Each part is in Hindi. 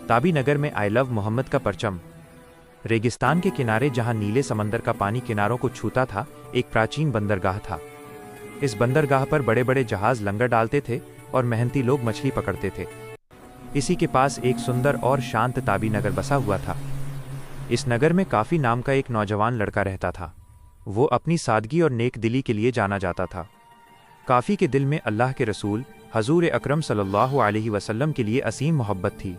ताबी नगर में आई लव मोहम्मद का परचम। रेगिस्तान के किनारे जहां नीले समंदर का पानी किनारों को छूता था, एक प्राचीन बंदरगाह था। इस बंदरगाह पर बड़े बड़े जहाज लंगर डालते थे और मेहनती लोग मछली पकड़ते थे। इसी के पास एक सुंदर और शांत ताबी नगर बसा हुआ था। इस नगर में काफी नाम का एक नौजवान लड़का रहता था। वो अपनी सादगी और नेक दिली के लिए जाना जाता था। काफी के दिल में अल्लाह के रसूल हजूर अकरम सल्लल्लाहु अलैहि वसल्लम के लिए असीम मोहब्बत थी।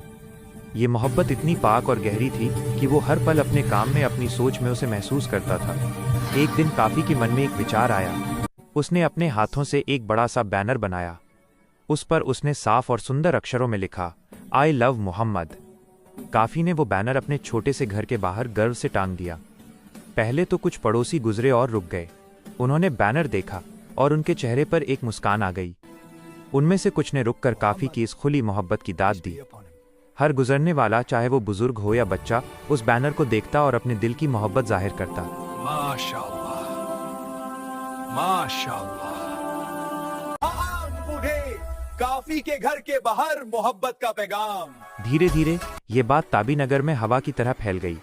ये मोहब्बत इतनी पाक और गहरी थी कि वो हर पल अपने काम में, अपनी सोच में उसे महसूस करता था। एक दिन काफी के मन में एक विचार आया। उसने अपने हाथों से एक बड़ा सा बैनर बनाया। उस पर उसने साफ और सुंदर अक्षरों में लिखा, आई लव मोहम्मद। काफी ने वो बैनर अपने छोटे से घर के बाहर गर्व से टांग दिया। पहले तो कुछ पड़ोसी गुजरे और रुक गए। उन्होंने बैनर देखा और उनके चेहरे पर एक मुस्कान आ गई। उनमें से कुछ ने रुककर काफी की इस खुली मोहब्बत की दाद दी। हर गुजरने वाला, चाहे वो बुजुर्ग हो या बच्चा, उस बैनर को देखता और अपने दिल की मोहब्बत जाहिर करता। माशाअल्लाह, माशाअल्लाह। काफी के घर के बाहर मोहब्बत का पैगाम। धीरे धीरे ये बात ताबी नगर में हवा की तरह फैल गई।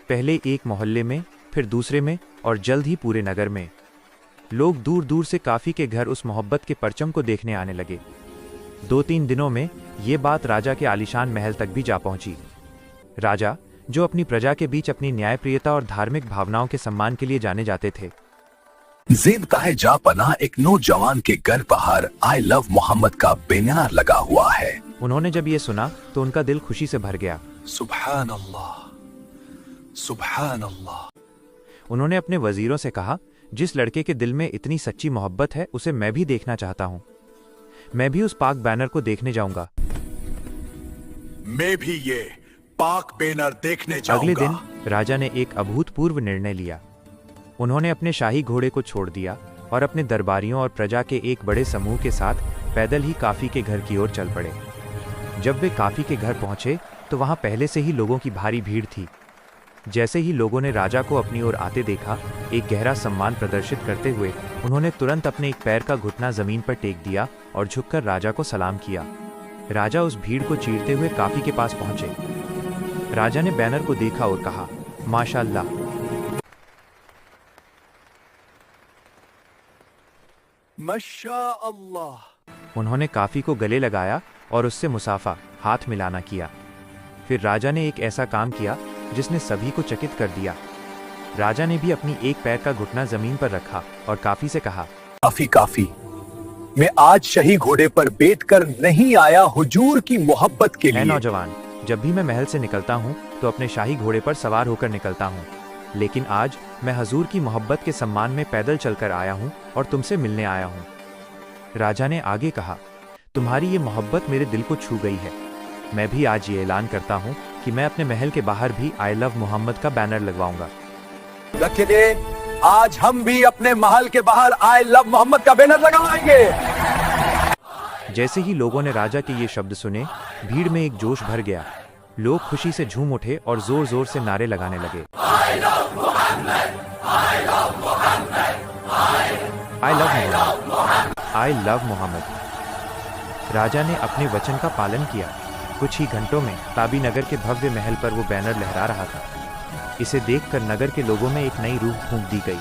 पहले एक मोहल्ले में, फिर दूसरे में और जल्द ही पूरे नगर में। लोग दूर दूर से काफी के घर उस मोहब्बत के परचम को देखने आने लगे। 2-3 दिनों में ये बात राजा के आलीशान महल तक भी जा पहुंची। राजा, जो अपनी प्रजा के बीच अपनी न्यायप्रियता और धार्मिक भावनाओं के सम्मान के लिए जाने जाते थे, ज़ेबकाह जा पनाह एक नौजवान के घर बाहर आई लव मोहम्मद का बैनर लगा हुआ है। उन्होंने जब ये सुना तो उनका दिल खुशी से भर गया। सुभान अल्लाह, सुभान अल्लाह। उन्होंने अपने वजीरों से कहा, जिस लड़के के दिल में इतनी सच्ची मोहब्बत है, उसे मैं भी देखना चाहता हूँ। मैं भी उस पाक बैनर को देखने जाऊंगा। मैं भी ये पाक बैनर देखने जाऊंगा। अगले दिन राजा ने एक अभूतपूर्व निर्णय लिया। उन्होंने अपने शाही घोड़े को छोड़ दिया और अपने दरबारियों और प्रजा के एक बड़े समूह के साथ पैदल ही काफी के घर की ओर चल पड़े। जब वे काफी के घर पहुंचे तो वहां पहले से ही लोगों की भारी भीड़ थी। जैसे ही लोगों ने राजा को अपनी ओर आते देखा, एक गहरा सम्मान प्रदर्शित करते हुए उन्होंने तुरंत अपने एक पैर का घुटना जमीन पर टेक दिया और झुककर राजा को सलाम किया। राजा उस भीड़ को चीरते हुए काफी के पास पहुंचे। राजा ने बैनर को देखा और कहा, माशाअल्लाह, माशाअल्लाह। उन्होंने काफी को गले लगाया और उससे मुसाफा, हाथ मिलाना किया। फिर राजा ने एक ऐसा काम किया जिसने सभी को चकित कर दिया। राजा ने भी अपनी एक पैर का घुटना जमीन पर रखा और काफी से कहा, काफी, काफी, मैं आज शाही घोड़े पर बैठकर नहीं आया हुजूर की मोहब्बत के लिए। नौजवान, जब भी मैं महल से निकलता हूँ तो अपने शाही घोड़े पर सवार होकर निकलता हूँ, लेकिन आज मैं हजूर की मोहब्बत के सम्मान में पैदल चलकर आया हूँ और तुमसे मिलने आया हूँ। राजा ने आगे कहा, तुम्हारी ये मोहब्बत मेरे दिल को छू गई है। मैं भी आज ये ऐलान करता हूँ कि मैं अपने महल के बाहर भी आई लव मोहम्मद का बैनर लगवाऊंगा। आज हम भी अपने महल के बाहर आई लव मोहम्मद का बैनर लगवाएंगे। जैसे ही लोगों ने राजा के ये शब्द सुने, भीड़ में एक जोश भर गया। लोग खुशी से झूम उठे और जोर जोर से नारे लगाने लगे, I love Mohammad, I love Mohammad, I love Mohammad. राजा ने अपने वचन का पालन किया। कुछ ही घंटों में ताबी नगर के भव्य महल पर वो बैनर लहरा रहा था। इसे देखकर नगर के लोगों में एक नई रूह फूंक दी गई।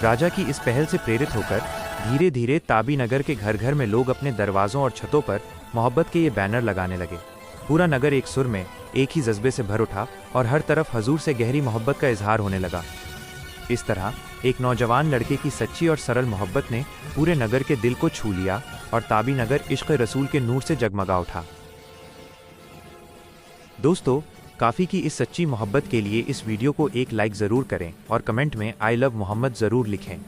राजा की इस पहल से प्रेरित होकर धीरे धीरे ताबी नगर के घर घर में लोग अपने दरवाजों और छतों पर मोहब्बत के ये बैनर लगाने लगे। पूरा नगर एक सुर में, एक ही जज्बे से भर उठा और हर तरफ हजूर से गहरी मोहब्बत का इजहार होने लगा। इस तरह एक नौजवान लड़के की सच्ची और सरल मोहब्बत ने पूरे नगर के दिल को छू लिया और ताबी नगर इश्क रसूल के नूर से जगमगा उठा। दोस्तों, काफी की इस सच्ची मोहब्बत के लिए इस वीडियो को एक लाइक जरूर करें और कमेंट में आई लव मोहम्मद जरूर लिखें।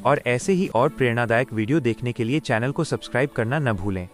और ऐसे ही और प्रेरणादायक वीडियो देखने के लिए चैनल को सब्सक्राइब करना न भूलें।